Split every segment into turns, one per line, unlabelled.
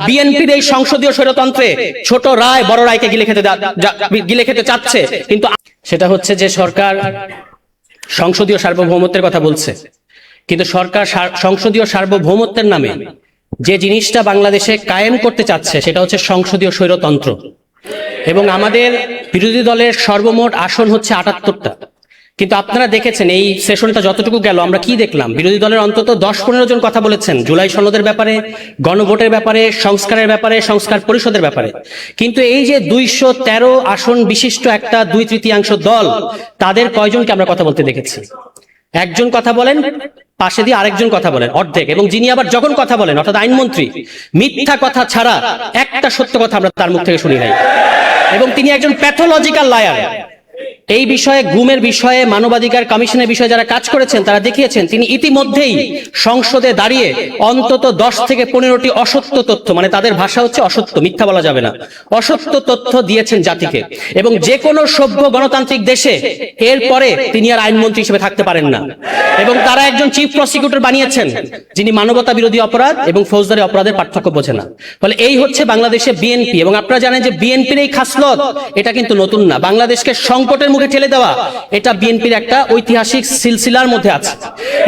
বিএনপির এই সংসদীয় স্বৈরতন্ত্রে ছোট রায় বড় রায়কে গিলে খেতে চাচ্ছে, কিন্তু সেটা হচ্ছে যে সরকার সংসদীয় সার্বভৌমত্বের কথা বলছে, কিন্তু সরকার সংসদীয় সার্বভৌমত্বের নামে যে জিনিসটা বাংলাদেশে কায়েম করতে চাচ্ছে সেটা হচ্ছে সংসদীয় স্বৈরতন্ত্র। এবং আমাদের বিরোধী দলের সর্বমোট আসন হচ্ছে ৭৮টা, কিন্তু আপনারা দেখেছেন এই সেশনটা যতটুকু গেল আমরা কি দেখলাম, বিরোধী দলের অন্তত ১০-১৫ জন কথা বলেছেন জুলাই সনদের ব্যাপারে, গণভোটের ব্যাপারে, সংস্কারের ব্যাপারে, সংস্কার পরিষদের ব্যাপারে। কিন্তু এই যে ২১৩ আসন বিশিষ্ট একটা ২/৩ দল, তাদের কয়জনকে আমরা কথা বলতে দেখেছি? একজন কথা বলেন, পাশে দিয়ে আরেকজন কথা বলেন, অর্ধেক। এবং যিনি আবার যখন কথা বলেন অর্থাৎ আইনমন্ত্রী, মিথ্যা কথা ছাড়া একটা সত্য কথা আমরা তার মুখ থেকে শুনি নাই। এবং তিনি একজন প্যাথোলজিক্যাল লায়ার। এই বিষয়ে, গুমের বিষয়ে, মানবাধিকার কমিশনের বিষয়ে যারা কাজ করেছেন তারা দেখিয়েছেন তিনি ইতিমধ্যেই সংসদে দাঁড়িয়ে অন্তত ১০ থেকে ১৫টি অসত্য তথ্য, মানে তাদের ভাষা হচ্ছে অসত্য, মিথ্যা বলা যাবে না, অসত্য তথ্য দিয়েছেন জাতিকে। এবং যে কোনো সভ্য গণতান্ত্রিক দেশে এরপরে তিনি আর আইনমন্ত্রী হিসেবে থাকতে পারেন না। এবং তারা একজন চিফ প্রসিকিউটর বানিয়েছেন যিনি মানবতা বিরোধী অপরাধ এবং ফৌজদারি অপরাধের পার্থক্য বোঝে না। ফলে এই হচ্ছে বাংলাদেশে বিএনপি। এবং আপনারা জানেন যে বিএনপির এই খাসলত এটা কিন্তু নতুন না। বাংলাদেশকে সংকটের মুখে ঠেলে দেওয়া এটা বিএনপির একটা ঐতিহাসিক সিলসিলার মধ্যে আছে।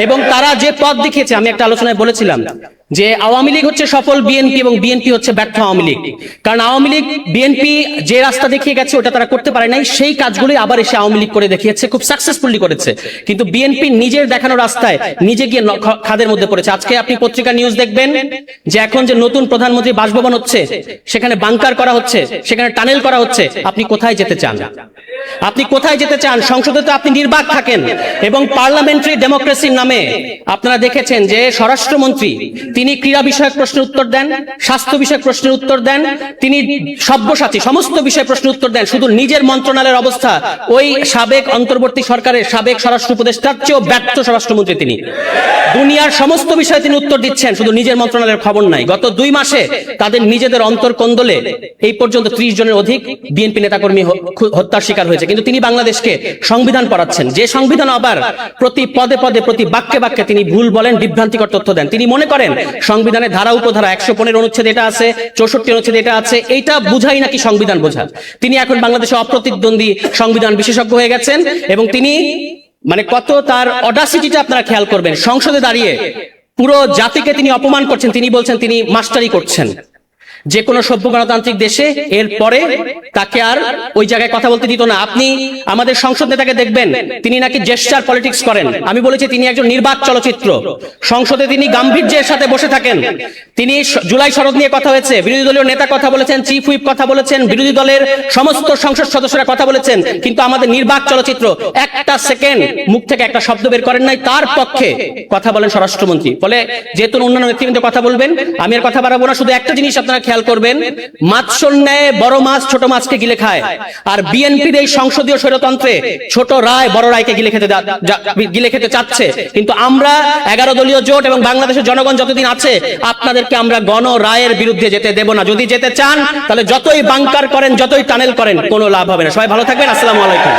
এবং তারা যে পথ দেখিয়েছে, আমি একটা আলোচনায় বলেছিলাম যে আওয়ামী লীগ হচ্ছে সফল বিএনপি এবং বিএনপি হচ্ছে ব্যর্থ আওয়ামী লীগ। কারণ আওয়ামী লীগ বিএনপি যে রাস্তা দেখিয়ে গেছে ওটা তারা করতে পারে নাই, সেই কাজগুলোই আবার এসে আওয়ামী লীগ করে দেখিয়েছে, খুব সাকসেসফুলি করেছে। কিন্তু বিএনপি নিজের দেখানো রাস্তায় নিজে গিয়ে খাদের মধ্যে পড়েছে। আজকে আপনি পত্রিকা নিউজ দেখবেন যে এখন যে নতুন প্রধানমন্ত্রী বাসভবন হচ্ছে, সেখানে বাংকার করা হচ্ছে, সেখানে টানেল করা হচ্ছে। আপনি কোথায় যেতে চান? আপনি কোথায় যেতে চান? সংসদে তো আপনি নির্বাক থাকেন। এবং পার্লামেন্টারি ডেমোক্রেসির নামে আপনারা দেখেছেন যে স্বরাষ্ট্রমন্ত্রী তিনি ক্রীড়া বিষয়ক প্রশ্নের উত্তর দেন, স্বাস্থ্য বিষয়ক প্রশ্নের উত্তর দেন, তিনি সব্যসাচী সমস্ত বিষয়ে প্রশ্নের উত্তর দেন। শুধু নিজের মন্ত্রণালয়ের অবস্থা ওই সাবেক অন্তর্বর্তী সরকারের সাবেক স্বরাষ্ট্র উপদেষ্টার চেয়েও ব্যর্থ স্বরাষ্ট্রমন্ত্রী তিনি। দুনিয়ার সমস্ত বিষয়ে তিনি উত্তর দিচ্ছেন, শুধু নিজের মন্ত্রণালয়ের খবর নাই। গত ২ মাসে তাদের নিজেদের অন্তর্কন্দলে এই পর্যন্ত ৩০ জনের অধিক বিএনপি নেতাকর্মী হত্যার শিকার হয়েছে। কিন্তু তিনি বাংলাদেশকে সংবিধান পড়াচ্ছেন, যে সংবিধান আবার প্রতি পদে পদে প্রতি বাক্যে বাক্যে তিনি ভুল বলেন, বিভ্রান্তিকর তথ্য দেন। তিনি মনে করেন সংবিধানের ধারা উপধারা ১১৫ অনুচ্ছেদ এটা আছে, ৬৪ অনুচ্ছেদ এটা আছে, এইটা বুঝাই নাকি সংবিধান বোঝা। তিনি এখন বাংলাদেশে অপ্রতিদ্বন্দ্বী সংবিধান বিশেষজ্ঞ হয়ে গেছেন। এবং তিনি মানে কত তার অডাসিটিটা আপনারা খেয়াল করবেন, সংসদে দাঁড়িয়ে পুরো জাতিকে তিনি অপমান করছেন। তিনি বলছেন তিনি মাস্টারি করছেন। যে কোনো সভ্য গণতান্ত্রিক দেশে এর পরে তাকে আর ওই জায়গায় কথা বলতে দিত না। আপনি আমাদের সংসদ নেতাকে দেখবেন তিনি নাকি জেস্টার পলিটিক্স করেন। আমি বলেছি তিনি একজন নির্বাক চলচ্চিত্র। সংসদে তিনি গাম্ভীর্যের সাথে বসে থাকেন। তিনি জুলাই সনদ নিয়ে কথা হয়েছে, বিরোধী দলীয় নেতা কথা বলেছেন, চিফ হুইপ কথা বলেছেন, বিরোধী দলের সমস্ত সংসদ সদস্যরা কথা বলেছেন, কিন্তু আমাদের নির্বাক চলচ্চিত্র একটা সেকেন্ড মুখ থেকে একটা শব্দ বের করেন নাই। তার পক্ষে কথা বলেন স্বরাষ্ট্রমন্ত্রী। ফলে যেহেতু অন্যান্য নেতৃবৃন্দ কথা বলবেন, আমি আর কথা বাড়াবো না। শুধু একটা জিনিস আপনারা খেয়াল করবেন, মাছর ন্যায় বড় মাছ ছোট মাছকে গিলে খায়। আর বিএনপির এই সংসদীয় স্বৈরতন্ত্রে ছোট রায় বড় রায়কে গিলে খেতে চাচ্ছে। কিন্তু আমরা ১১ দলীয় জোট এবং বাংলাদেশের জনগণ যতদিন আছে আপনাদেরকে আমরা গণ রায়ের বিরুদ্ধে যেতে দেব না। যদি যেতে চান তাহলে যতই বাংকার করেন, যতই টানেল করেন, কোনো লাভ হবে না। সবাই ভালো থাকবেন। আসসালামু আলাইকুম।